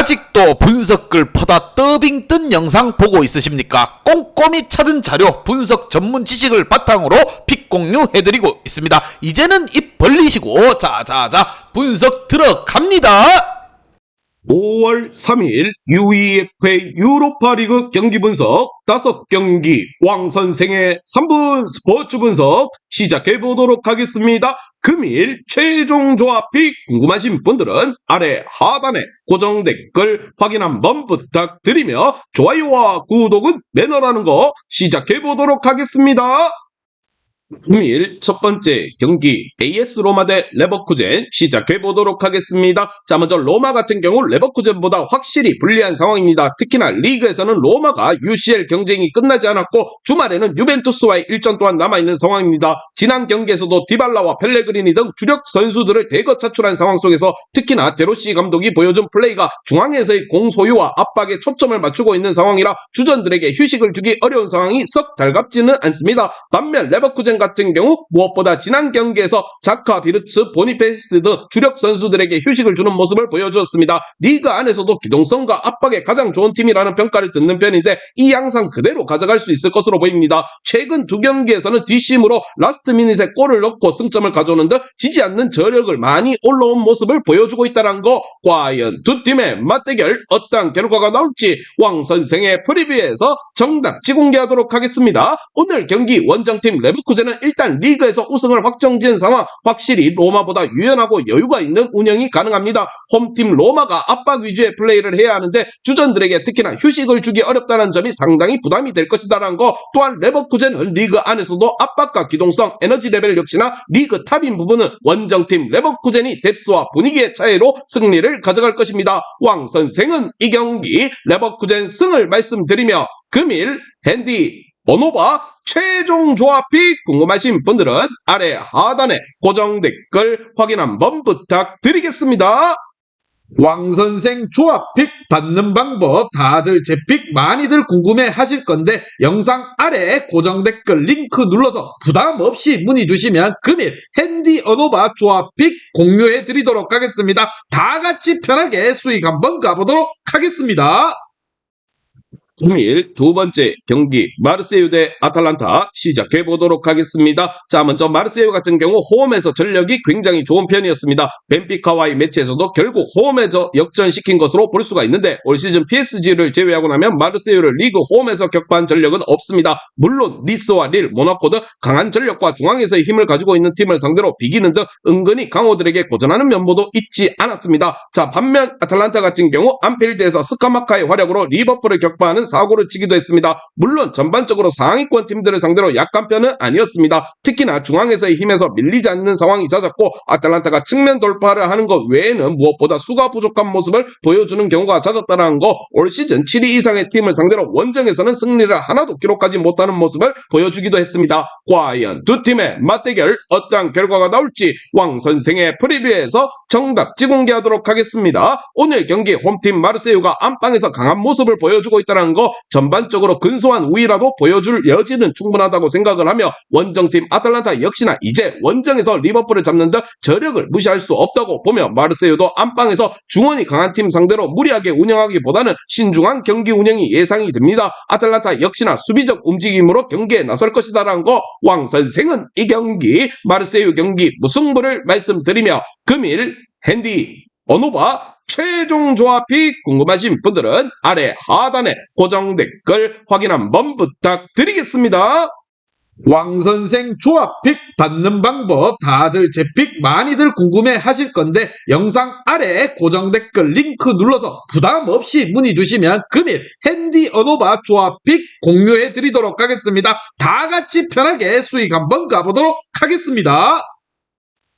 아직도 분석글 퍼다 더빙 뜬 영상 보고 있으십니까? 꼼꼼히 찾은 자료, 분석 전문 지식을 바탕으로 픽 공유해드리고 있습니다. 이제는 입 벌리시고 자자자 분석 들어갑니다. 5월 3일 UEFA 유로파리그 경기 분석 5경기 왕선생의 3분 스포츠 분석 시작해보도록 하겠습니다. 금일 최종 조합픽 궁금하신 분들은 아래 하단에 고정 댓글 확인 한번 부탁드리며 좋아요와 구독은 매너라는 거 시작해보도록 하겠습니다. 금일 첫 번째 경기 AS 로마 대 레버쿠젠 시작해보도록 하겠습니다. 자, 먼저 로마 같은 경우 레버쿠젠보다 확실히 불리한 상황입니다. 특히나 리그에서는 로마가 UCL 경쟁이 끝나지 않았고 주말에는 유벤투스와의 일전 또한 남아있는 상황입니다. 지난 경기에서도 디발라와 펠레그리니 등 주력 선수들을 대거 차출한 상황 속에서 특히나 데로시 감독이 보여준 플레이가 중앙에서의 공 소유와 압박에 초점을 맞추고 있는 상황이라 주전들에게 휴식을 주기 어려운 상황이 썩 달갑지는 않습니다. 반면 레버쿠젠 같은 경우 무엇보다 지난 경기에서 자카, 비르츠, 보니페스 등 주력 선수들에게 휴식을 주는 모습을 보여주었습니다. 리그 안에서도 기동성과 압박에 가장 좋은 팀이라는 평가를 듣는 편인데 이 양상 그대로 가져갈 수 있을 것으로 보입니다. 최근 두 경기에서는 뒷심으로 라스트 미닛에 골을 넣고 승점을 가져오는 듯 지지 않는 저력을 많이 올라온 모습을 보여주고 있다는 거. 과연 두 팀의 맞대결 어떤 결과가 나올지 왕선생의 프리뷰에서 정답지 공개하도록 하겠습니다. 오늘 경기 원정팀 레버쿠젠은 일단 리그에서 우승을 확정지은 상황, 확실히 로마보다 유연하고 여유가 있는 운영이 가능합니다. 홈팀 로마가 압박 위주의 플레이를 해야 하는데 주전들에게 특히나 휴식을 주기 어렵다는 점이 상당히 부담이 될 것이다라는 거. 또한 레버쿠젠은 리그 안에서도 압박과 기동성, 에너지 레벨 역시나 리그 탑인 부분은 원정팀 레버쿠젠이 뎁스와 분위기의 차이로 승리를 가져갈 것입니다. 왕 선생은 이 경기 레버쿠젠 승을 말씀드리며 금일 핸디 오노바 최종 조합픽 궁금하신 분들은 아래 하단에 고정 댓글 확인 한번 부탁드리겠습니다. 왕선생 조합픽 받는 방법 다들 제 픽 많이들 궁금해 하실 건데 영상 아래 고정 댓글 링크 눌러서 부담 없이 문의 주시면 금일 핸디 어노바 조합픽 공유해 드리도록 하겠습니다. 다 같이 편하게 수익 한번 가보도록 하겠습니다. 금일 두 번째 경기 마르세유 대 아탈란타 시작해보도록 하겠습니다. 자, 먼저 마르세유 같은 경우 홈에서 전력이 굉장히 좋은 편이었습니다. 벤피카와의 매치에서도 결국 홈에서 역전시킨 것으로 볼 수가 있는데 올 시즌 PSG를 제외하고 나면 마르세유를 리그 홈에서 격파한 전력은 없습니다. 물론 니스와 릴, 모나코 등 강한 전력과 중앙에서의 힘을 가지고 있는 팀을 상대로 비기는 등 은근히 강호들에게 고전하는 면모도 있지 않았습니다. 자, 반면 아탈란타 같은 경우 안필드에서 스카마카의 활약으로 리버풀을 격파하는 사고를 치기도 했습니다. 물론 전반적으로 상위권 팀들을 상대로 약한 편은 아니었습니다. 특히나 중앙에서의 힘에서 밀리지 않는 상황이 잦았고 아탈란타가 측면 돌파를 하는 것 외에는 무엇보다 수가 부족한 모습을 보여주는 경우가 잦았다는 거. 올 시즌 7위 이상의 팀을 상대로 원정에서는 승리를 하나도 기록하지 못하는 모습을 보여주기도 했습니다. 과연 두 팀의 맞대결 어떠한 결과가 나올지 왕선생의 프리뷰에서 정답지 공개하도록 하겠습니다. 오늘 경기 홈팀 마르세유가 안방에서 강한 모습을 보여주고 있다는 거, 전반적으로 근소한 우위라도 보여줄 여지는 충분하다고 생각을 하며 원정팀 아탈란타 역시나 이제 원정에서 리버풀을 잡는 듯 저력을 무시할 수 없다고 보며 마르세유도 안방에서 중원이 강한 팀 상대로 무리하게 운영하기보다는 신중한 경기 운영이 예상이 됩니다. 아탈란타 역시나 수비적 움직임으로 경기에 나설 것이다라는 거. 왕 선생은 이 경기 마르세유 경기 무승부를 말씀드리며 금일 핸디 어노바 최종 조합픽 궁금하신 분들은 아래 하단에 고정 댓글 확인 한번 부탁드리겠습니다. 왕선생 조합픽 받는 방법 다들 제 픽 많이들 궁금해 하실 건데 영상 아래 고정 댓글 링크 눌러서 부담 없이 문의 주시면 금일 핸디 어노바 조합픽 공유해 드리도록 하겠습니다. 다 같이 편하게 수익 한번 가보도록 하겠습니다.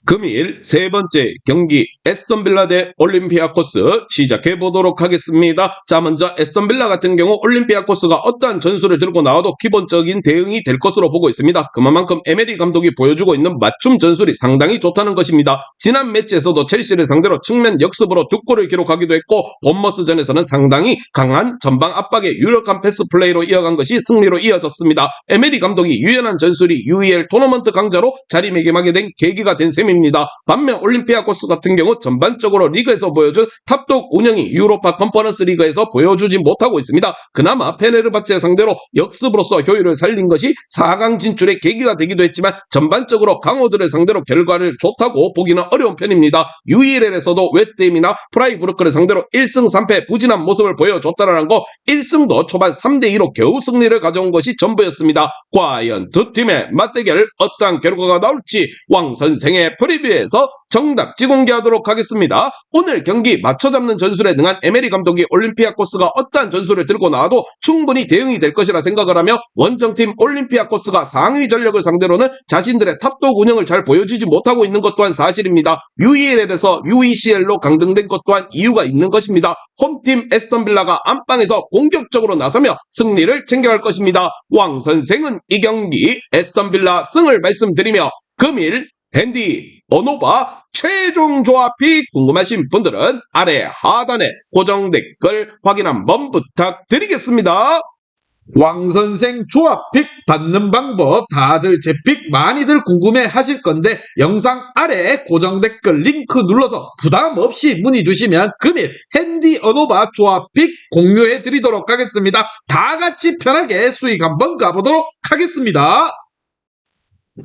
금일 세 번째 경기 에스턴 빌라 대 올림피아코스 시작해보도록 하겠습니다. 자, 먼저 에스턴 빌라 같은 경우 올림피아코스가 어떠한 전술을 들고 나와도 기본적인 대응이 될 것으로 보고 있습니다. 그만큼 에메리 감독이 보여주고 있는 맞춤 전술이 상당히 좋다는 것입니다. 지난 매치에서도 첼시를 상대로 측면 역습으로 2골을 기록하기도 했고 본머스전에서는 상당히 강한 전방 압박의 유력한 패스 플레이로 이어간 것이 승리로 이어졌습니다. 에메리 감독이 유연한 전술이 UEL 토너먼트 강자로 자리매김하게 된 계기가 된 셈입니다. 팀입니다. 반면 올림피아코스 같은 경우 전반적으로 리그에서 보여준 탑독 운영이 유로파 컨퍼런스 리그에서 보여주지 못하고 있습니다. 그나마 페네르바체 상대로 역습으로서 효율을 살린 것이 4강 진출의 계기가 되기도 했지만 전반적으로 강호들을 상대로 결과를 좋다고 보기는 어려운 편입니다. UEL에서도 웨스트햄이나 프라이부르크를 상대로 1승 3패 부진한 모습을 보여줬다는 거, 1승도 초반 3대2로 겨우 승리를 가져온 것이 전부였습니다. 과연 두 팀의 맞대결 어떠한 결과가 나올지 왕선생의 프리뷰에서 정답지 공개하도록 하겠습니다. 오늘 경기 맞춰잡는 전술에 능한 에메리 감독이 올림피아코스가 어떠한 전술을 들고 나와도 충분히 대응이 될 것이라 생각을 하며, 원정팀 올림피아코스가 상위 전력을 상대로는 자신들의 탑독 운영을 잘 보여주지 못하고 있는 것 또한 사실입니다. UEL에서 UECL로 강등된 것 또한 이유가 있는 것입니다. 홈팀 에스턴빌라가 안방에서 공격적으로 나서며 승리를 챙겨갈 것입니다. 왕선생은 이 경기 에스턴빌라 승을 말씀드리며, 금일 앤디 어노바 최종 조합이 궁금하신 분들은 아래 하단에 고정 댓글 확인 한번 부탁드리겠습니다. 왕선생 조합픽 받는 방법 다들 제 픽 많이들 궁금해 하실 건데, 영상 아래 고정 댓글 링크 눌러서 부담 없이 문의 주시면 금일 핸디 어노바 조합픽 공유해 드리도록 하겠습니다. 다 같이 편하게 수익 한번 가보도록 하겠습니다.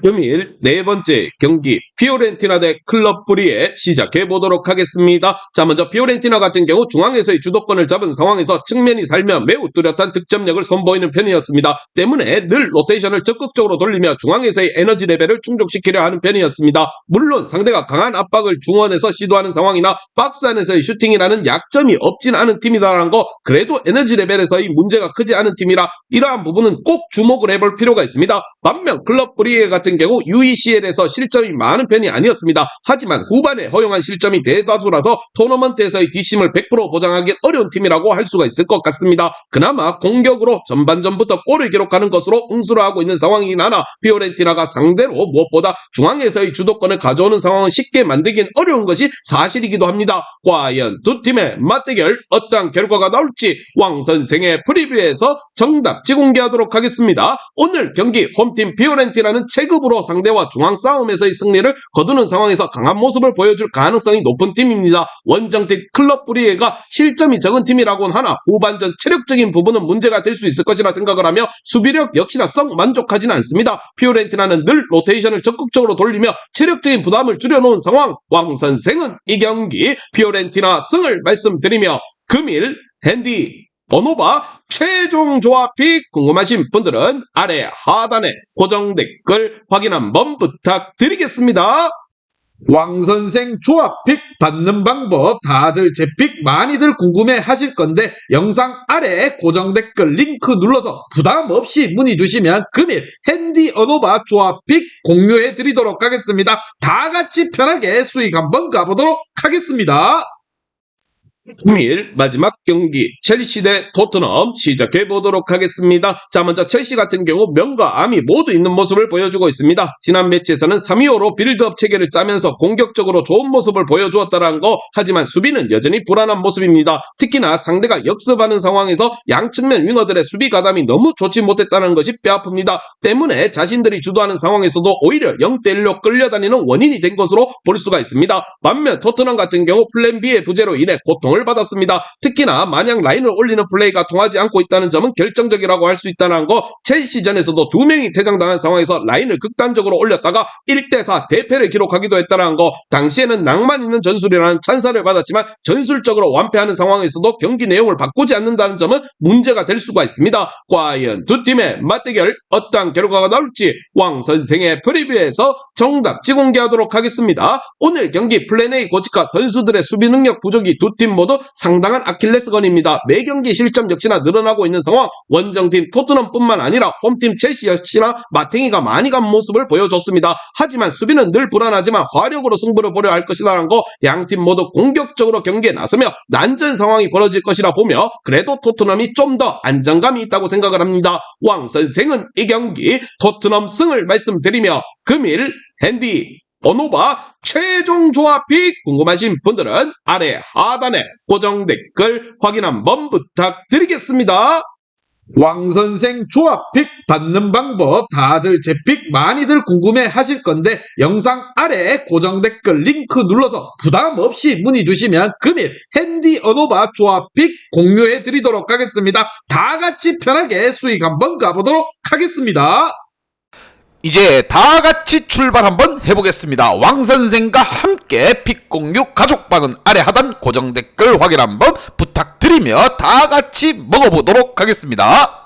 금일 네 번째 경기 피오렌티나 대 클럽 브리에 시작해 보도록 하겠습니다. 자, 먼저 피오렌티나 같은 경우 중앙에서의 주도권을 잡은 상황에서 측면이 살면 매우 뚜렷한 득점력을 선보이는 편이었습니다. 때문에 늘 로테이션을 적극적으로 돌리며 중앙에서의 에너지 레벨을 충족시키려 하는 편이었습니다. 물론 상대가 강한 압박을 중원에서 시도하는 상황이나 박스 안에서의 슈팅이라는 약점이 없진 않은 팀이다라는 거, 그래도 에너지 레벨에서의 문제가 크지 않은 팀이라 이러한 부분은 꼭 주목을 해볼 필요가 있습니다. 반면 클럽 브리에 같은 경우 UECL에서 실점이 많은 편이 아니었습니다. 하지만 후반에 허용한 실점이 대다수라서 토너먼트에서의 뒷심을 100% 보장하기 어려운 팀이라고 할 수가 있을 것 같습니다. 그나마 공격으로 전반전부터 골을 기록하는 것으로 응수를 하고 있는 상황이긴 하나, 피오렌티나가 상대로 무엇보다 중앙에서의 주도권을 가져오는 상황을 쉽게 만들긴 어려운 것이 사실이기도 합니다. 과연 두 팀의 맞대결 어떠한 결과가 나올지 왕선생의 프리뷰에서 정답지 공개하도록 하겠습니다. 오늘 경기 홈팀 피오렌티나는 체급으로 상대와 중앙 싸움에서의 승리를 거두는 상황에서 강한 모습을 보여줄 가능성이 높은 팀입니다. 원정팀 클럽 브리에가 실점이 적은 팀이라고는 하나 후반전 체력적인 부분은 문제가 될 수 있을 것이라 생각을 하며, 수비력 역시나 썩 만족하지는 않습니다. 피오렌티나는 늘 로테이션을 적극적으로 돌리며 체력적인 부담을 줄여놓은 상황, 왕선생은 이 경기 피오렌티나 승을 말씀드리며, 금일 핸디 어노바 최종 조합이 궁금하신 분들은 아래 하단에 고정 댓글 확인 한번 부탁드리겠습니다. 왕선생 조합픽 받는 방법 다들 제 픽 많이들 궁금해 하실 건데, 영상 아래 고정 댓글 링크 눌러서 부담 없이 문의 주시면 금일 핸디 어노바 조합픽 공유해 드리도록 하겠습니다. 다 같이 편하게 수익 한번 가보도록 하겠습니다. 금일 마지막 경기 첼시 대 토트넘 시작해 보도록 하겠습니다. 자, 먼저 첼시 같은 경우 명과 암이 모두 있는 모습을 보여주고 있습니다. 지난 매치에서는 3-2-5로 빌드업 체계를 짜면서 공격적으로 좋은 모습을 보여주었다는 거, 하지만 수비는 여전히 불안한 모습입니다. 특히나 상대가 역습하는 상황에서 양측면 윙어들의 수비 가담이 너무 좋지 못했다는 것이 뼈아픕니다. 때문에 자신들이 주도하는 상황에서도 오히려 0대1로 끌려다니는 원인이 된 것으로 볼 수가 있습니다. 반면 토트넘 같은 경우 플랜 B의 부재로 인해 고통을 받았습니다. 특히나 마냥 라인을 올리는 플레이가 통하지 않고 있다는 점은 결정적이라고 할 수 있다는 거, 첼시전에서도 2명이 퇴장당한 상황에서 라인을 극단적으로 올렸다가 1대4 대패를 기록하기도 했다는 거, 당시에는 낭만 있는 전술이라는 찬사를 받았지만 전술적으로 완패하는 상황에서도 경기 내용을 바꾸지 않는다는 점은 문제가 될 수가 있습니다. 과연 두 팀의 맞대결 어떠한 결과가 나올지 왕선생의 프리뷰에서 정답지 공개하도록 하겠습니다. 오늘 경기 플랜 A 고치카 선수들의 수비 능력 부족이 두 팀 모두 상당한 아킬레스건입니다. 매 경기 실점 역시나 늘어나고 있는 상황, 원정팀 토트넘뿐만 아니라 홈팀 첼시 역시나 마탱이가 많이 간 모습을 보여줬습니다. 하지만 수비는 늘 불안하지만 화력으로 승부를 보려 할 것이라는 거, 양팀 모두 공격적으로 경기에 나서며 난전 상황이 벌어질 것이라 보며, 그래도 토트넘이 좀 더 안정감이 있다고 생각을 합니다. 왕선생은 이 경기 토트넘 승을 말씀드리며, 금일 핸디 어노바 최종 조합이 궁금하신 분들은 아래 하단에 고정 댓글 확인 한번 부탁드리겠습니다. 왕선생 조합픽 받는 방법 다들 제 픽 많이들 궁금해 하실 건데 영상 아래 고정 댓글 링크 눌러서 부담 없이 문의 주시면 금일 핸디 언어바 조합픽 공유해 드리도록 하겠습니다. 다 같이 편하게 수익 한번 가보도록 하겠습니다. 이제 다 같이 출발 한번 해보겠습니다. 왕선생과 함께 픽 공유 가족방은 아래 하단 고정 댓글 확인 한번 부탁드리며 다 같이 먹어보도록 하겠습니다.